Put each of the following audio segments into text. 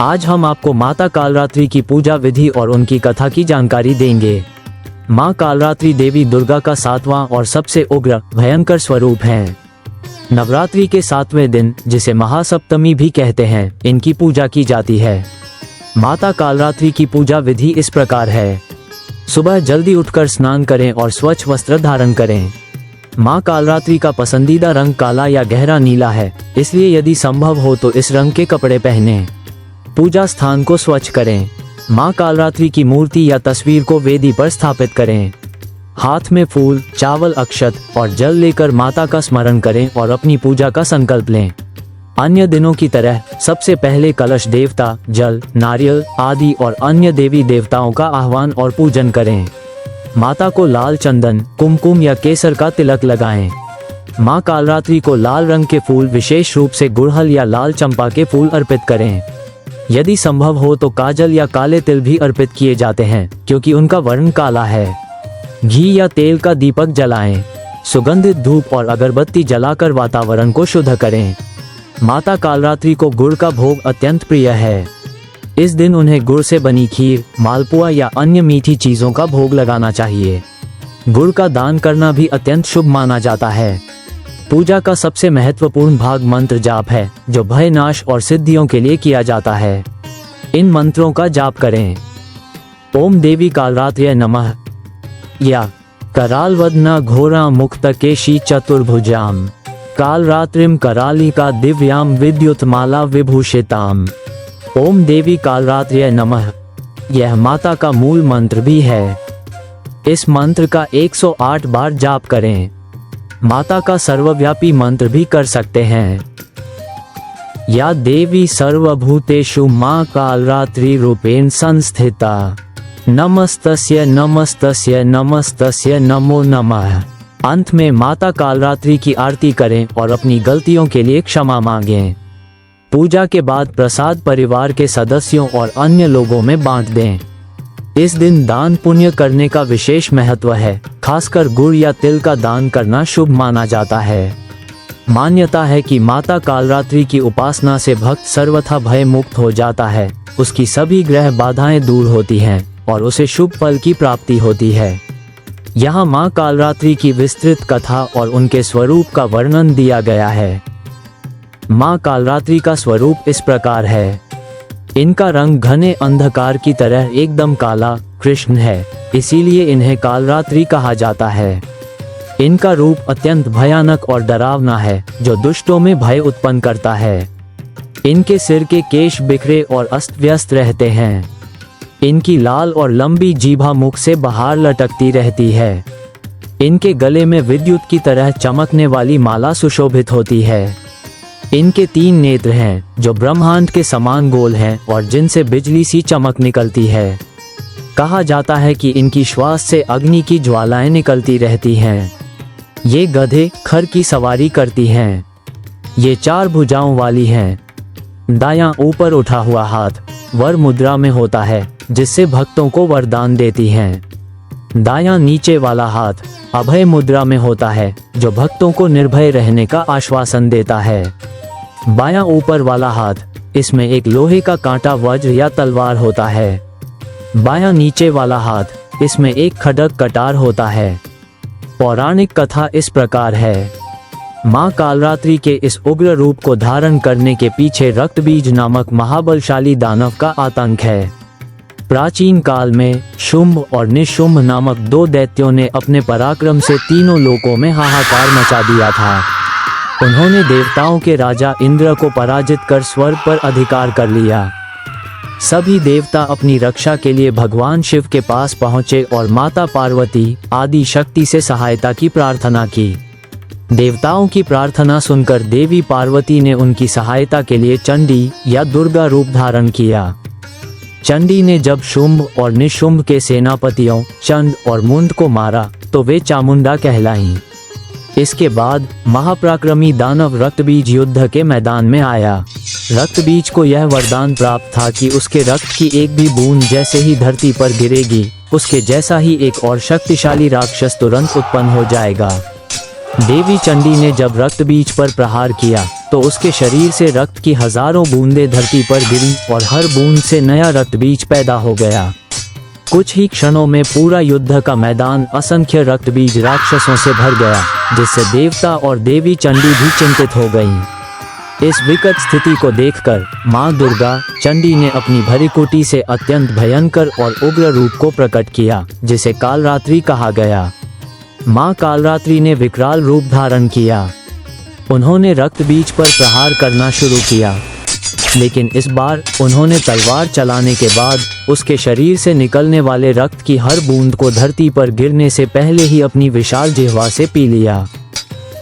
आज हम आपको माता कालरात्रि की पूजा विधि और उनकी कथा की जानकारी देंगे। माँ कालरात्रि देवी दुर्गा का 7वां और सबसे उग्र भयंकर स्वरूप है। नवरात्रि के 7वें दिन, जिसे महासप्तमी भी कहते हैं, इनकी पूजा की जाती है। माता कालरात्रि की पूजा विधि इस प्रकार है। सुबह जल्दी उठकर स्नान करें और स्वच्छ वस्त्र धारण करें। माँ कालरात्रि का पसंदीदा रंग काला या गहरा नीला है, इसलिए यदि संभव हो तो इस रंग के कपड़े पहनें। पूजा स्थान को स्वच्छ करें। माँ कालरात्रि की मूर्ति या तस्वीर को वेदी पर स्थापित करें। हाथ में फूल, चावल, अक्षत और जल लेकर माता का स्मरण करें और अपनी पूजा का संकल्प लें। अन्य दिनों की तरह सबसे पहले कलश देवता, जल, नारियल आदि और अन्य देवी देवताओं का आह्वान और पूजन करें। माता को लाल चंदन, कुमकुम या केसर का तिलक लगाएं। माँ कालरात्रि को लाल रंग के फूल, विशेष रूप से गुड़हल या लाल चंपा के फूल अर्पित करें। यदि संभव हो तो काजल या काले तिल भी अर्पित किए जाते हैं, क्योंकि उनका वर्ण काला है। घी या तेल का दीपक जलाएं। सुगंधित धूप और अगरबत्ती जलाकर वातावरण को शुद्ध करें। माता कालरात्रि को गुड़ का भोग अत्यंत प्रिय है। इस दिन उन्हें गुड़ से बनी खीर, मालपुआ या अन्य मीठी चीजों का भोग लगाना चाहिए। गुड़ का दान करना भी अत्यंत शुभ माना जाता है। पूजा का सबसे महत्वपूर्ण भाग मंत्र जाप है, जो भय नाश और सिद्धियों के लिए किया जाता है। इन मंत्रों का जाप करें। ओम देवी कालरात्र्यै नमः या करालवदना घोरा मुक्तकेशी चतुर्भुजाम कालरात्रिम करालिका दिव्याम विद्युतमाला विभूषिताम। ओम देवी कालरात्र्यै नमः यह माता का मूल मंत्र भी है। इस मंत्र का 108 बार जाप करें। माता का सर्वव्यापी मंत्र भी कर सकते हैं। या देवी सर्वभूतेषु माँ कालरात्रि रूपेण संस्थिता नमस्तस्य नमस्तस्य नमस्तस्य नमो नमः। अंत में माता कालरात्रि की आरती करें और अपनी गलतियों के लिए क्षमा मांगें। पूजा के बाद प्रसाद परिवार के सदस्यों और अन्य लोगों में बांट दें। इस दिन दान पुण्य करने का विशेष महत्व है। खासकर गुड़ या तिल का दान करना शुभ माना जाता है। मान्यता है कि माता कालरात्रि की उपासना से भक्त सर्वथा भय मुक्त हो जाता है, उसकी सभी ग्रह बाधाएं दूर होती हैं और उसे शुभ फल की प्राप्ति होती है। यहाँ माँ कालरात्रि की विस्तृत कथा और उनके स्वरूप का वर्णन दिया गया है। माँ कालरात्रि का स्वरूप इस प्रकार है। इनका रंग घने अंधकार की तरह एकदम काला कृष्ण है, इसीलिए इन्हें कालरात्रि कहा जाता है। इनका रूप अत्यंत भयानक और डरावना है, जो दुष्टों में भय उत्पन्न करता है। इनके सिर के केश बिखरे और अस्त व्यस्त रहते हैं। इनकी लाल और लंबी जीभा मुख से बाहर लटकती रहती है। इनके गले में विद्युत की तरह चमकने वाली माला सुशोभित होती है। इनके 3 नेत्र हैं, जो ब्रह्मांड के समान गोल हैं और जिनसे बिजली सी चमक निकलती है। कहा जाता है कि इनकी श्वास से अग्नि की ज्वालाएं निकलती रहती हैं। ये गधे खर की सवारी करती हैं। ये 4 भुजाओं वाली हैं। दायां ऊपर उठा हुआ हाथ वर मुद्रा में होता है, जिससे भक्तों को वरदान देती हैं। दायां नीचे वाला हाथ अभय मुद्रा में होता है, जो भक्तों को निर्भय रहने का आश्वासन देता है। बायां ऊपर वाला हाथ, इसमें एक लोहे का कांटा, वज्र या तलवार होता है। बायां नीचे वाला हाथ, इसमें एक खड्ग, कटार होता है। पौराणिक कथा इस प्रकार है। माँ कालरात्रि के इस उग्र रूप को धारण करने के पीछे रक्तबीज नामक महाबलशाली दानव का आतंक है। प्राचीन काल में शुंभ और निशुंभ नामक 2 दैत्यों ने अपने पराक्रम से तीनों लोकों में हाहाकार मचा दिया था। उन्होंने देवताओं के राजा इंद्र को पराजित कर स्वर्ग पर अधिकार कर लिया। सभी देवता अपनी रक्षा के लिए भगवान शिव के पास पहुंचे और माता पार्वती आदि शक्ति से सहायता की प्रार्थना की। देवताओं की प्रार्थना सुनकर देवी पार्वती ने उनकी सहायता के लिए चंडी या दुर्गा रूप धारण किया। चंडी ने जब शुंभ और निशुंभ के सेनापतियों चंड और मुंड को मारा तो वे चामुंडा कहलाईं। इसके बाद महापराक्रमी दानव रक्तबीज युद्ध के मैदान में आया। रक्तबीज को यह वरदान प्राप्त था कि उसके रक्त की एक भी बूंद जैसे ही धरती पर गिरेगी, उसके जैसा ही एक और शक्तिशाली राक्षस तुरंत उत्पन्न हो जाएगा। देवी चंडी ने जब रक्तबीज पर प्रहार किया तो उसके शरीर से रक्त की हजारों बूंदें धरती पर गिरी और हर बूंद से नया रक्त बीज पैदा हो गया। कुछ ही क्षणों में पूरा युद्ध का मैदान असंख्य रक्त बीज राक्षसों से भर गया, जिससे देवता और देवी चंडी भी चिंतित हो गईं। इस विकट स्थिति को देखकर मां दुर्गा चंडी ने अपनी भरीकुटी से अत्यंत भयंकर और उग्र रूप को प्रकट किया, जिसे कालरात्रि कहा गया। मां कालरात्रि ने विकराल रूप धारण किया। उन्होंने रक्त बीज पर प्रहार करना शुरू किया, लेकिन इस बार उन्होंने तलवार चलाने के बाद उसके शरीर से निकलने वाले रक्त की हर बूंद को धरती पर गिरने से पहले ही अपनी विशाल जिह्वा से पी लिया।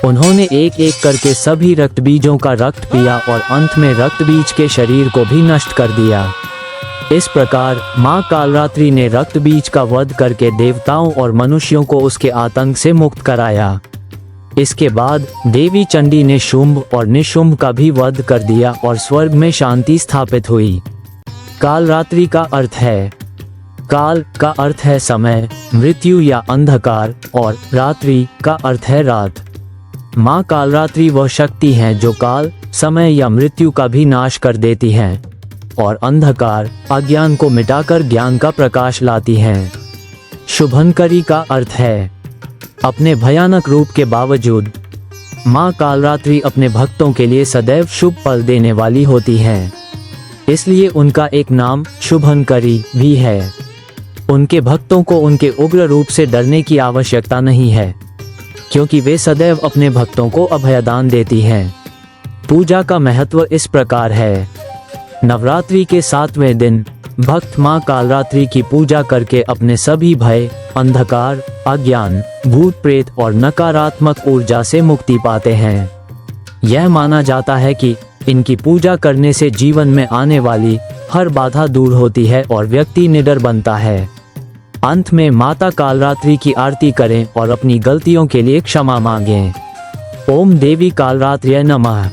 उन्होंने एक एक करके सभी रक्त बीजों का रक्त पिया और अंत में रक्त बीज के शरीर को भी नष्ट कर दिया। इस प्रकार मां कालरात्रि ने रक्त बीज का वध करके देवताओं और मनुष्यों को उसके आतंक से मुक्त कराया। इसके बाद देवी चंडी ने शुंभ और निशुंभ का भी वध कर दिया और स्वर्ग में शांति स्थापित हुई। कालरात्रि का अर्थ है, काल का अर्थ है समय, मृत्यु या अंधकार, और रात्रि का अर्थ है रात। मां कालरात्रि वह शक्ति है जो काल, समय या मृत्यु का भी नाश कर देती है और अंधकार, अज्ञान को मिटाकर ज्ञान का प्रकाश लाती है। शुभंकरी का अर्थ है, अपने भयानक रूप के बावजूद मां कालरात्रि अपने भक्तों के लिए सदैव शुभ फल देने वाली होती है, इसलिए उनका एक नाम शुभंकरी भी है। उनके भक्तों को उनके उग्र रूप से डरने की आवश्यकता नहीं है, क्योंकि वे सदैव अपने भक्तों को अभयदान देती हैं। पूजा का महत्व इस प्रकार है। नवरात्रि के 7वें दिन भक्त मां कालरात्रि की पूजा करके अपने सभी भय, अंधकार, अज्ञान, भूत प्रेत और नकारात्मक ऊर्जा से मुक्ति पाते हैं। यह माना जाता है कि इनकी पूजा करने से जीवन में आने वाली हर बाधा दूर होती है और व्यक्ति निडर बनता है। अंत में माता कालरात्रि की आरती करें और अपनी गलतियों के लिए क्षमा मांगें। ओम देवी कालरात्र्यै नमः।